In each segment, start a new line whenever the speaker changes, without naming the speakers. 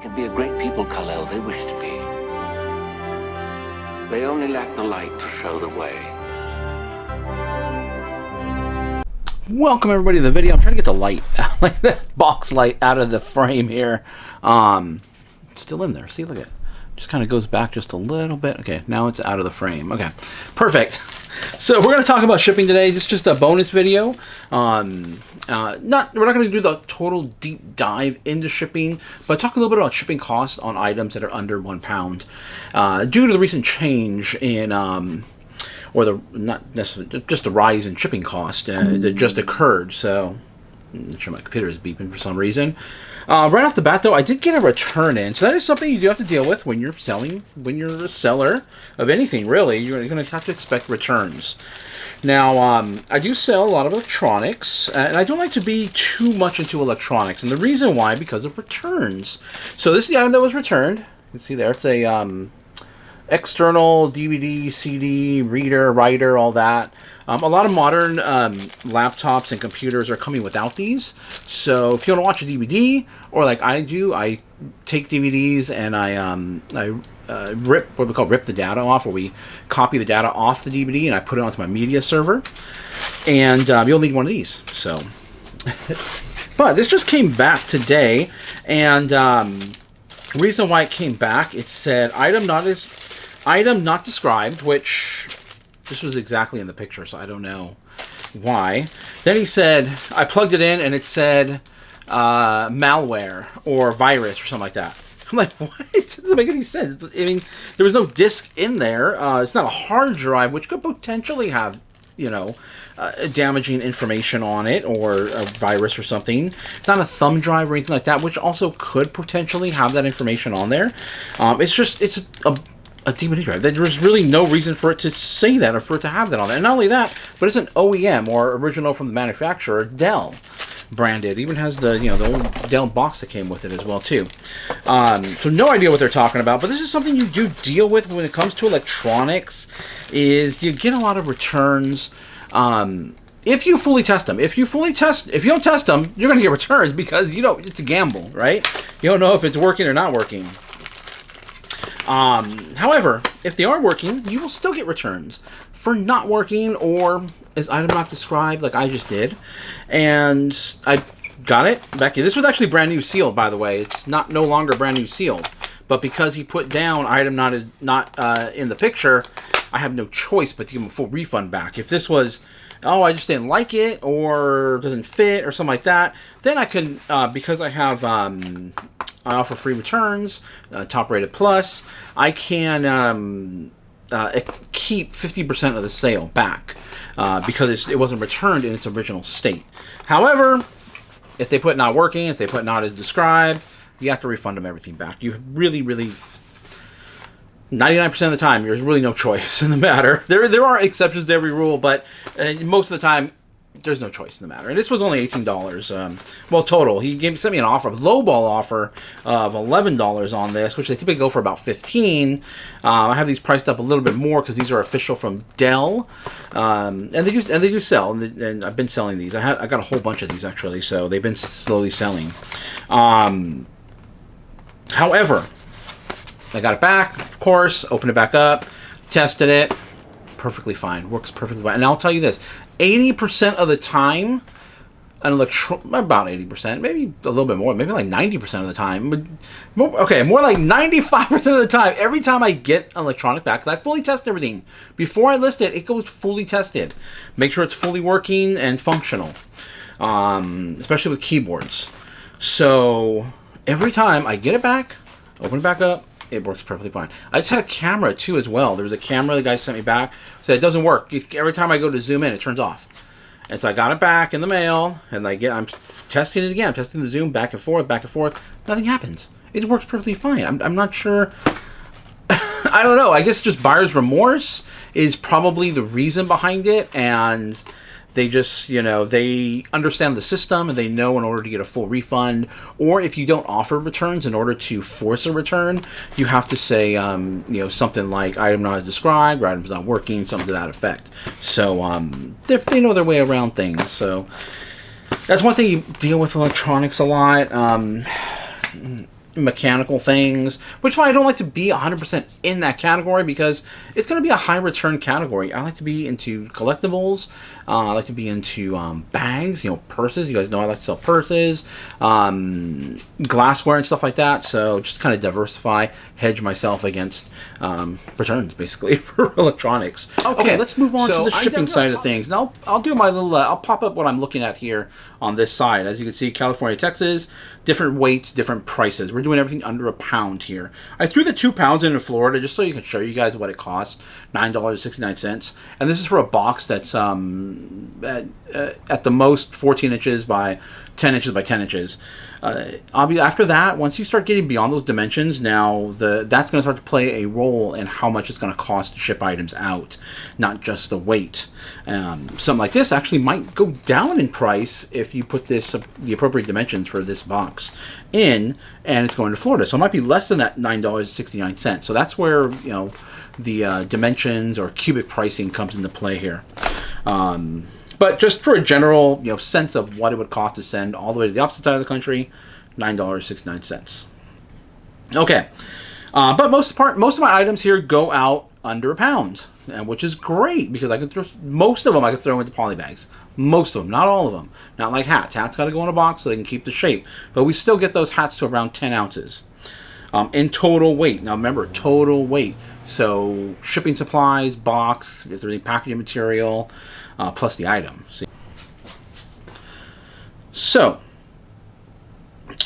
can be a great people, Kal-El. They wish to be. They only lack the light to show the way.
Welcome everybody to the video. I'm trying to get the light, like the box light, out of the frame here. It's still in there. See, look at it. Just kind of goes back just a little bit. Okay, now it's out of the frame. Okay, perfect. So we're going to talk about shipping today. This is just a bonus video. We're not going to do the total deep dive into shipping, but talk a little bit about shipping costs on items that are under £1. Due to the recent change in, or the not necessarily just the rise in shipping cost that just occurred. So I'm not sure my computer is beeping for some reason. Right off the bat, though, I did get a return in. So that is something you do have to deal with when you're selling, when you're a seller of anything, really. You're going to have to expect returns. Now, I do sell a lot of electronics, and I don't like to be too much into electronics. And the reason why, because of returns. So this is the item that was returned. You can see there, it's a external DVD, CD, reader, writer, all that. A lot of modern laptops and computers are coming without these. So if you want to watch a DVD, or like I do, I take DVDs and I rip what we call rip the data off, or we copy the data off the DVD and I put it onto my media server. And you'll need one of these. So, but this just came back today, and reason why it came back, it said item not described, which this was exactly in the picture, so I don't know why. Then he said, I plugged it in and it said malware or virus or something like that. I'm like, what? It doesn't make any sense. I mean, there was no disk in there. It's not a hard drive, which could potentially have, damaging information on it, or a virus or something. It's not a thumb drive or anything like that, which also could potentially have that information on there. It's a DVD drive. There's really no reason for it to say that, or for it to have that on there. And not only that, but it's an OEM, or original from the manufacturer, Dell branded. It even has the the old Dell box that came with it as well too. So no idea what they're talking about, but this is something you do deal with when it comes to electronics. Is you get a lot of returns if you fully test them. If you don't test them, you're going to get returns, because it's a gamble, right? You don't know if it's working or not working. However, if they are working, you will still get returns for not working, or as item not described, like I just did. And I got it back in. This was actually brand new sealed, by the way. It's no longer brand new sealed, but because he put down item not in the picture, I have no choice but to give him a full refund back. If this was, oh, I just didn't like it, or doesn't fit, or something like that, then I can, because I have I offer free returns, top rated plus, I can keep 50% of the sale back, because it wasn't returned in its original state. However, if they put not working, if they put not as described, you have to refund them everything back. You really, 99% of the time, there's really no choice in the matter. There are exceptions to every rule, but most of the time, there's no choice in the matter. And this was only $18. Well, total. He sent me an offer, a lowball offer of $11 on this, which they typically go for about $15. I have these priced up a little bit more because these are official from Dell, and they do sell. And I've been selling these. I got a whole bunch of these actually, so they've been slowly selling. However, I got it back, of course. Opened it back up, tested it. Perfectly fine. Works perfectly fine. And I'll tell you this, 80% of the time, about 80%, maybe a little bit more, maybe like 90% of the time, more like 95% of the time, every time I get an electronic back, because I fully test everything. Before I list it, it goes fully tested. Make sure it's fully working and functional, especially with keyboards. So every time I get it back, open it back up, it works perfectly fine. I just had a camera too as well. There was a camera the guy sent me back. Said it doesn't work. Every time I go to zoom in, it turns off. And so I got it back in the mail, and I'm testing it again. I'm testing the zoom back and forth. Nothing happens. It works perfectly fine. I'm not sure. I don't know. I guess just buyer's remorse is probably the reason behind it, and they just, they understand the system, and they know in order to get a full refund, or if you don't offer returns, in order to force a return, you have to say, something like item not as described, or item's not working, something to that effect. So they know their way around things. So that's one thing you deal with electronics a lot. mechanical things, which is why I don't like to be 100% in that category, because it's going to be a high return category. I like to be into collectibles. I like to be into bags, purses. You guys know I like to sell purses, glassware and stuff like that. So just kind of diversify, hedge myself against returns, basically, for electronics. Okay, let's move on to the shipping side of things. Now, I'll do my little, I'll pop up what I'm looking at here on this side. As you can see, California, Texas, different weights, different prices. We're doing everything under a pound here. I threw the 2 pounds into Florida just so you can show you guys what it costs, $9.69. And this is for a box that's at the most 14 inches by 10 inches by 10 inches. After that, once you start getting beyond those dimensions, now that's going to start to play a role in how much it's going to cost to ship items out, not just the weight. Something like this actually might go down in price if you put the appropriate dimensions for this box in, and it's going to Florida. So it might be less than that $9.69. So that's where the dimensions or cubic pricing comes into play here. But just for a general sense of what it would cost to send all the way to the opposite side of the country, $9.69. Okay, but most of my items here go out under a pound, which is great because I can throw most of them. I can throw into poly bags. Most of them, not all of them. Not like hats. Hats got to go in a box so they can keep the shape. But we still get those hats to around 10 ounces in total weight. Now remember, total weight. So shipping supplies, box, if there's any packaging material, plus the item. So,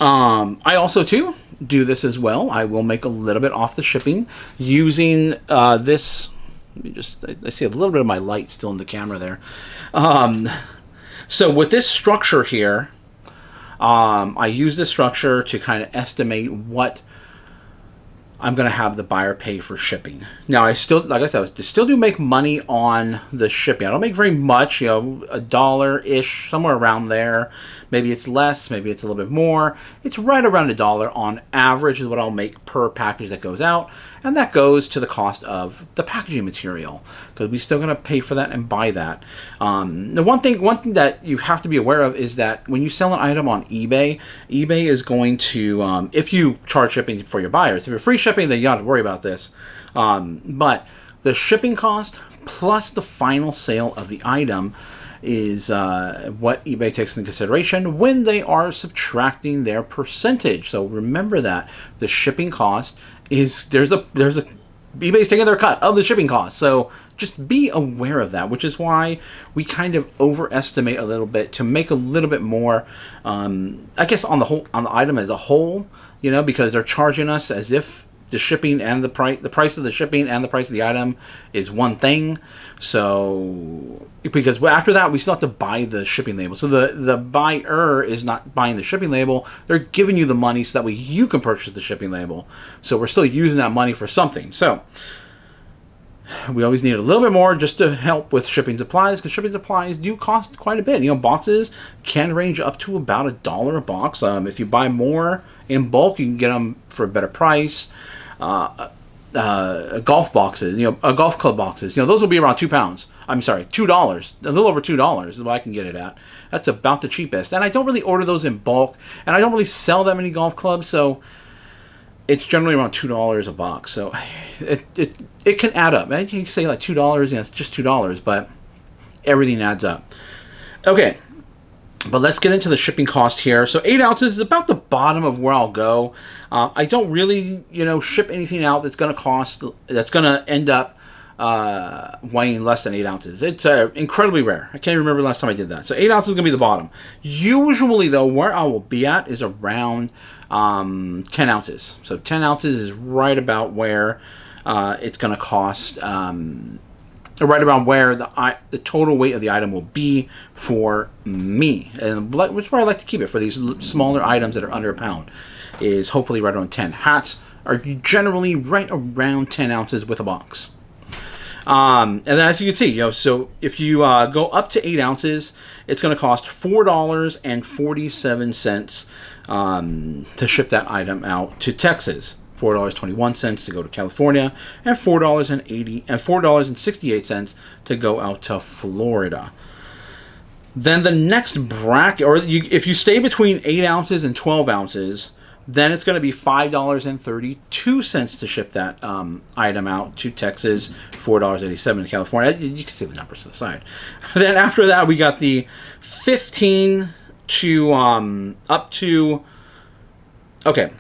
I also too do this as well. I will make a little bit off the shipping using this. Let me just, I see a little bit of my light still in the camera there. So with this structure here, I use this structure to kind of estimate what I'm going to have the buyer pay for shipping. Now, I still, like I said, I still do make money on the shipping. I don't make very much, $1-ish, somewhere around there. Maybe it's less, maybe it's a little bit more. It's right around $1 on average is what I'll make per package that goes out. And that goes to the cost of the packaging material, because we're still going to pay for that and buy that. The one thing that you have to be aware of is that when you sell an item on eBay, eBay is going to, if you charge shipping for your buyers, if you're free shipping, then you don't have to worry about this. But the shipping cost plus the final sale of the item is what eBay takes into consideration when they are subtracting their percentage. So remember that the shipping cost is there's a eBay's taking their cut of the shipping cost. So just be aware of that, which is why we kind of overestimate a little bit to make a little bit more, I guess on the item as a whole, because they're charging us as if the shipping and the price of the shipping and the price of the item is one thing. So because after that we still have to buy the shipping label. So the buyer is not buying the shipping label. They're giving you the money so that way you can purchase the shipping label. So we're still using that money for something. So we always need a little bit more just to help with shipping supplies, because shipping supplies do cost quite a bit. Boxes can range up to about $1 a box. If you buy more in bulk, you can get them for a better price. Golf boxes, golf club boxes, those will be around 2 pounds. I'm sorry, $2, a little over $2 is what I can get it at. That's about the cheapest. And I don't really order those in bulk, and I don't really sell that many golf clubs, so it's generally around $2 a box. So it can add up. You can say like $2, it's just $2, but everything adds up. Okay. But let's get into the shipping cost here. So 8 ounces is about the bottom of where I'll go. I don't really, ship anything out that's going to end up weighing less than 8 ounces. It's incredibly rare. I can't remember the last time I did that. So 8 ounces is going to be the bottom. Usually, though, where I will be at is around 10 ounces. So 10 ounces is right about where it's going to cost. Right around where the total weight of the item will be for me, and which is where I like to keep it for these smaller items that are under a pound, is hopefully right around 10. Hats are generally right around 10 ounces with a box. And then as you can see, so if you go up to 8 ounces, it's going to cost $4.47 to ship that item out to Texas. $4.21 to go to California, and $4.68 to go out to Florida. Then the next bracket, if you stay between 8 ounces and 12 ounces, then it's going to be $5.32 to ship that item out to Texas, $4.87 to California. You can see the numbers to the side. Then after that, we got the 15 to up to, okay,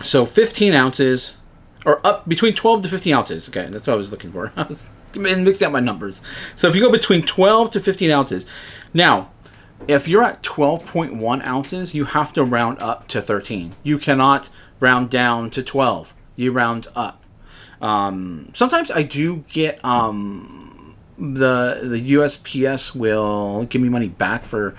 so 15 ounces, or up between 12 to 15 ounces. Okay, that's what I was looking for. I was mixing up my numbers. So if you go between 12 to 15 ounces, now, if you're at 12.1 ounces, you have to round up to 13. You cannot round down to 12. You round up. Sometimes I do get the USPS will give me money back for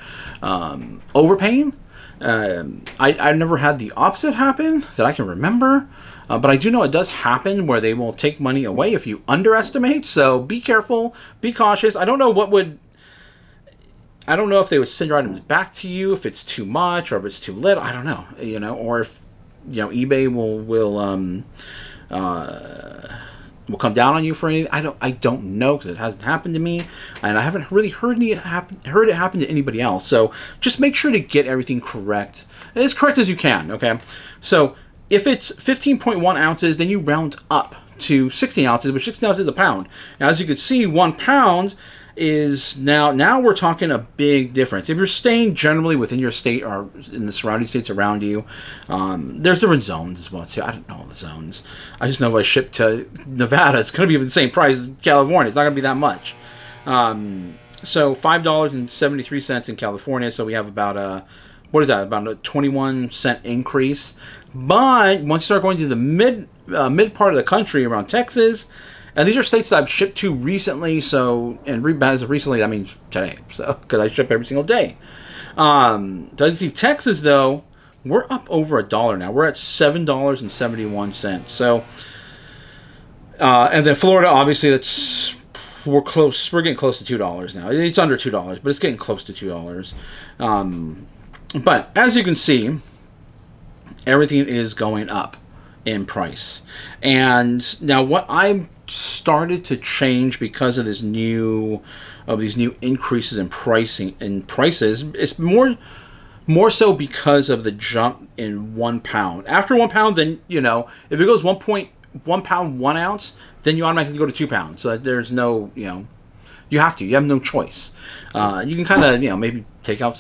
overpaying. I've never had the opposite happen that I can remember. But I do know it does happen where they will take money away if you underestimate. So be careful. Be cautious. I don't know if they would send your items back to you if it's too much or if it's too little. I don't know, or if eBay will come down on you for anything. I don't know, because it hasn't happened to me, and I haven't really heard it happen to anybody else. So just make sure to get everything correct, as correct as you can. Okay, so if it's 15.1 ounces, then you round up to 16 ounces, which 16 ounces is a pound. Now, as you can see, 1 pound is now we're talking a big difference. If you're staying generally within your state or in the surrounding states around you, there's different zones as well too. I don't know all the zones. I just know if I ship to Nevada, it's going to be the same price as California. It's not going to be that much. So $5.73 in California. So we have about about a 21-cent increase. But once you start going to the mid part of the country around Texas. And these are states that I've shipped to recently, as of recently, that means today, so, because I ship every single day. So you see, Texas, though, we're up over $1 now. We're at $7.71. So, and then Florida, obviously, we're close. We're getting close to $2 now. It's under $2, but it's getting close to $2. But as you can see, everything is going up in price. And now what I'm started to change because of these new increases in prices. It's more so because of the jump in 1 pound. After 1 pound, then if it goes 1 pound 1 ounce, then you automatically go to 2 pounds. So there's no you have no choice. You can kind of maybe take out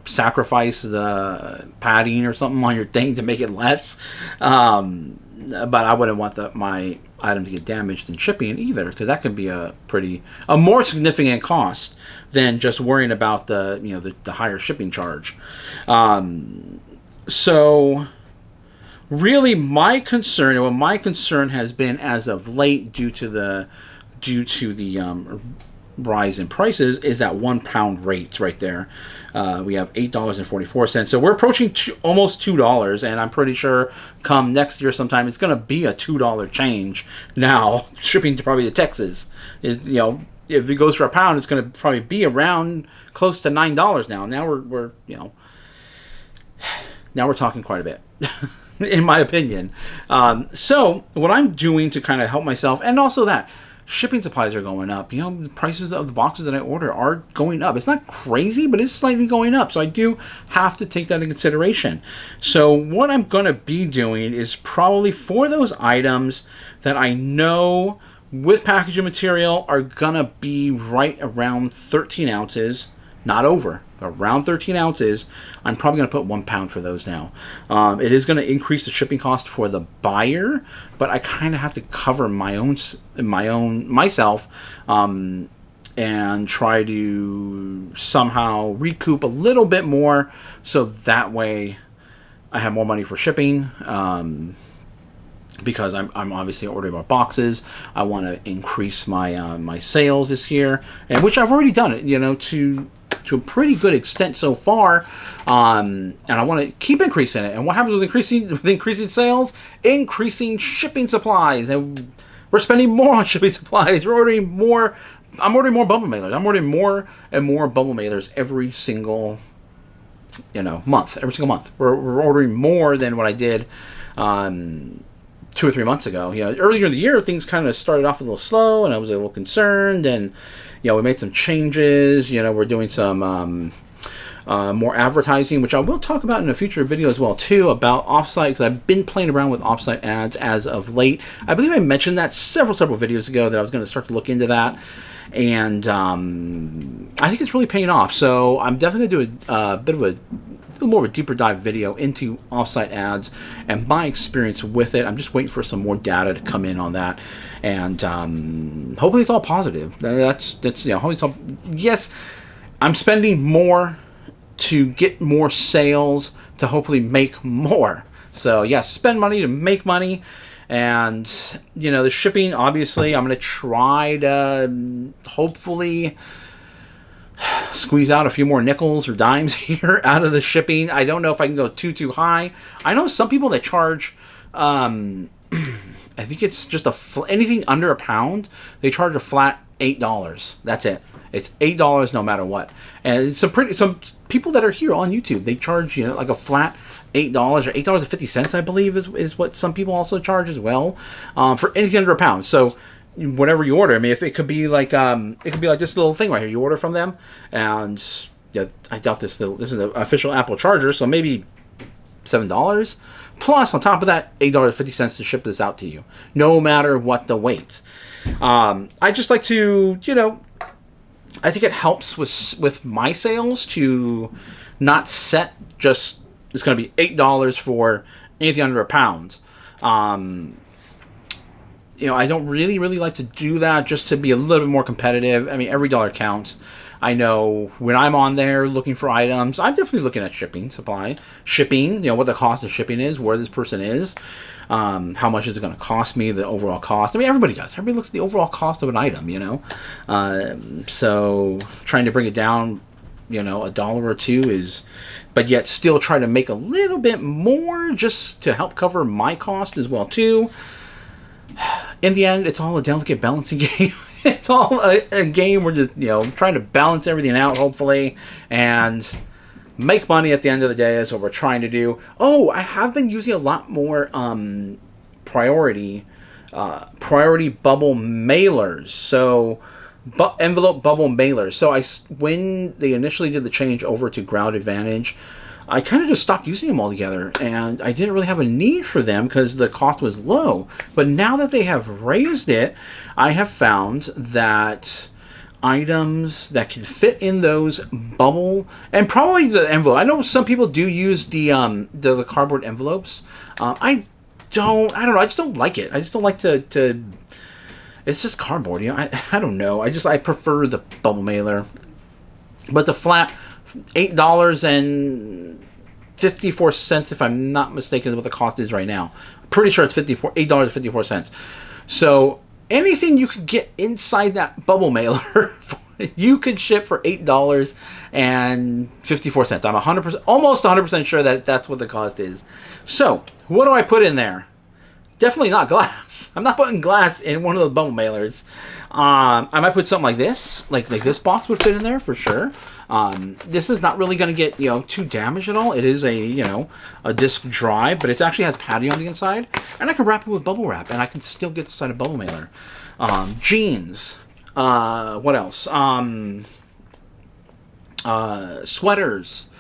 sacrifice the padding or something on your thing to make it less. But I wouldn't want my item to get damaged in shipping either, because that could be a more significant cost than just worrying about the higher shipping charge. So really my concern has been as of late, due to the rise in prices, is that 1 pound rate right there. We have $8.44, so we're approaching almost $2, and I'm pretty sure come next year sometime it's going to be a $2 change. Now shipping to probably to Texas is if it goes for a pound, it's going to probably be around close to $9 now. Now we're talking quite a bit. In my opinion. So what I'm doing to kind of help myself, and also that shipping supplies are going up. The prices of the boxes that I order are going up. It's not crazy, but it's slightly going up. So I do have to take that into consideration. So what I'm going to be doing is probably for those items that I know with packaging material are going to be right around 13 ounces, not over. Around 13 ounces, I'm probably going to put 1 pound for those now. It is going to increase the shipping cost for the buyer, but I kind of have to cover myself, and try to somehow recoup a little bit more, so that way I have more money for shipping. Because I'm obviously ordering more boxes. I want to increase my sales this year, and which I've already done it, to a pretty good extent so far, and I want to keep increasing it. And what happens with increasing sales? Increasing shipping supplies, and we're spending more on shipping supplies. We're ordering more. I'm ordering more bubble mailers. I'm ordering more and more bubble mailers every single month. Every single month, we're ordering more than what I did 2 or 3 months ago. Earlier in the year, things kind of started off a little slow, and I was a little concerned, and we made some changes. We're doing some more advertising, which I will talk about in a future video as well too, about offsite, because I've been playing around with offsite ads as of late. I believe I mentioned that several videos ago that I was going to start to look into that, and I think it's really paying off. So I'm definitely going to do a bit of a little more of a deeper dive video into offsite ads and my experience with it. I'm just waiting for some more data to come in on that, and hopefully it's all positive. That's hopefully it's all, yes, I'm spending more to get more sales to hopefully make more. So yeah, spend money to make money. And the shipping, obviously I'm going to try to hopefully squeeze out a few more nickels or dimes here out of the shipping. I don't know if I can go too high. I know some people that charge I think it's just anything under £1, they charge a flat $8. That's it. It's $8 no matter what. And some people that are here on YouTube, they charge like a flat $8 or $8.50, I believe is what some people also charge as well, for anything under £1. So whatever you order, I mean, if it could be like this little thing right here, you order from them, and yeah, I doubt this is an official Apple charger, so maybe $7 plus on top of that $8.50 to ship this out to you, no matter what the weight. I just like to I think it helps with my sales to not set just it's going to be $8 for anything under £1. I don't really like to do that, just to be a little bit more competitive. I mean, every dollar counts. I know when I'm on there looking for items, I'm definitely looking at shipping, what the cost of shipping is, where this person is, how much is it going to cost me, the overall cost. I mean, everybody does. Everybody looks at the overall cost of an item, So trying to bring it down, $1 or $2 is, but yet still try to make a little bit more just to help cover my cost as well too. In the end, it's all a delicate balancing game. It's all a game. We're just, trying to balance everything out, hopefully, and make money at the end of the day is what we're trying to do. Oh, I have been using a lot more priority bubble mailers. So envelope bubble mailers. So when they initially did the change over to Ground Advantage, I kind of just stopped using them altogether, and I didn't really have a need for them because the cost was low. But now that they have raised it, I have found that items that can fit in those bubble, and probably the envelope. I know some people do use the cardboard envelopes. I don't know. I just don't like it. I just don't like to it's just cardboard. I don't know. I prefer the bubble mailer. But the flat $8.54, if I'm not mistaken, is what the cost is right now. Pretty sure it's $8.54. So anything you could get inside that bubble mailer, you could ship for $8.54. I'm almost 100% sure that that's what the cost is. So what do I put in there? Definitely not glass. I'm not putting glass in one of the bubble mailers. I might put something like this. Like this box would fit in there for sure. This is not really going to get too damaged at all. It is a disc drive, but it actually has padding on the inside, and I can wrap it with bubble wrap, and I can still get inside a bubble mailer. Jeans. What else? Sweaters.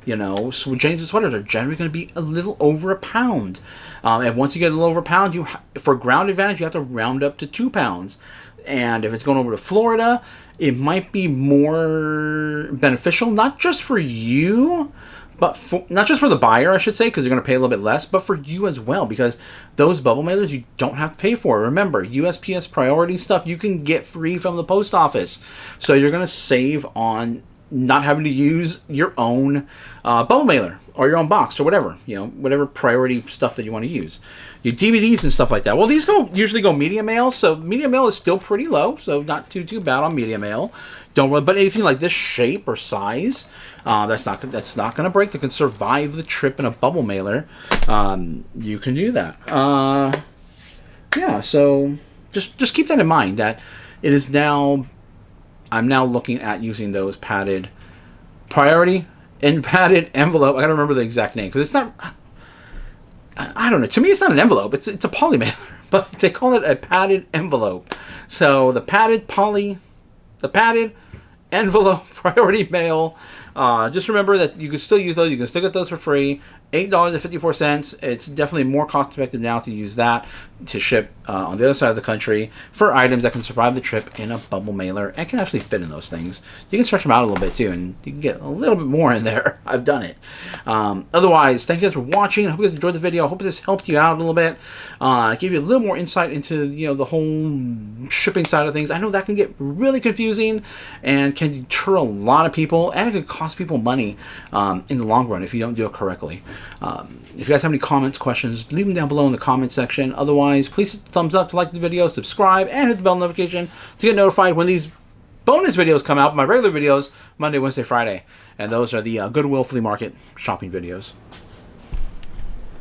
So jeans and sweaters are generally going to be a little over £1. And once you get a little over £1, for Ground Advantage, you have to round up to £2. And if it's going over to Florida, it might be more beneficial, not just for you, but not just for the buyer, I should say, because you're going to pay a little bit less, but for you as well, because those bubble mailers you don't have to pay for. Remember, USPS priority stuff you can get free from the post office. So you're going to save on not having to use your own bubble mailer or your own box or whatever, whatever priority stuff that you want to use. Your DVDs and stuff like that. Well, these usually go media mail, so media mail is still pretty low, so not too bad on media mail. But anything like this shape or size, that's not going to break. That can survive the trip in a bubble mailer. You can do that. Yeah. So just keep that in mind. That it is now. I'm now looking at using those padded priority and padded envelope. I gotta remember the exact name because it's not. I don't know. To me, it's not an envelope. It's a poly mailer, but they call it a padded envelope. So the padded envelope priority mail Just remember that you can still use those. You can still get those for free. $8.54. It's definitely more cost effective now to use that to ship on the other side of the country for items that can survive the trip in a bubble mailer and can actually fit in those things. You can stretch them out a little bit too, and you can get a little bit more in there. I've done it. Otherwise, thank you guys for watching. I hope you guys enjoyed the video. I hope this helped you out a little bit. Give you a little more insight into the whole shipping side of things. I know that can get really confusing and can deter a lot of people, and it can cost people money in the long run if you don't do it correctly. If you guys have any comments, questions, leave them down below in the comment section. Otherwise, please hit the thumbs up to like the video, subscribe, and hit the bell notification to get notified when these bonus videos come out. My regular videos, Monday, Wednesday, Friday. And those are the Goodwill flea market shopping videos.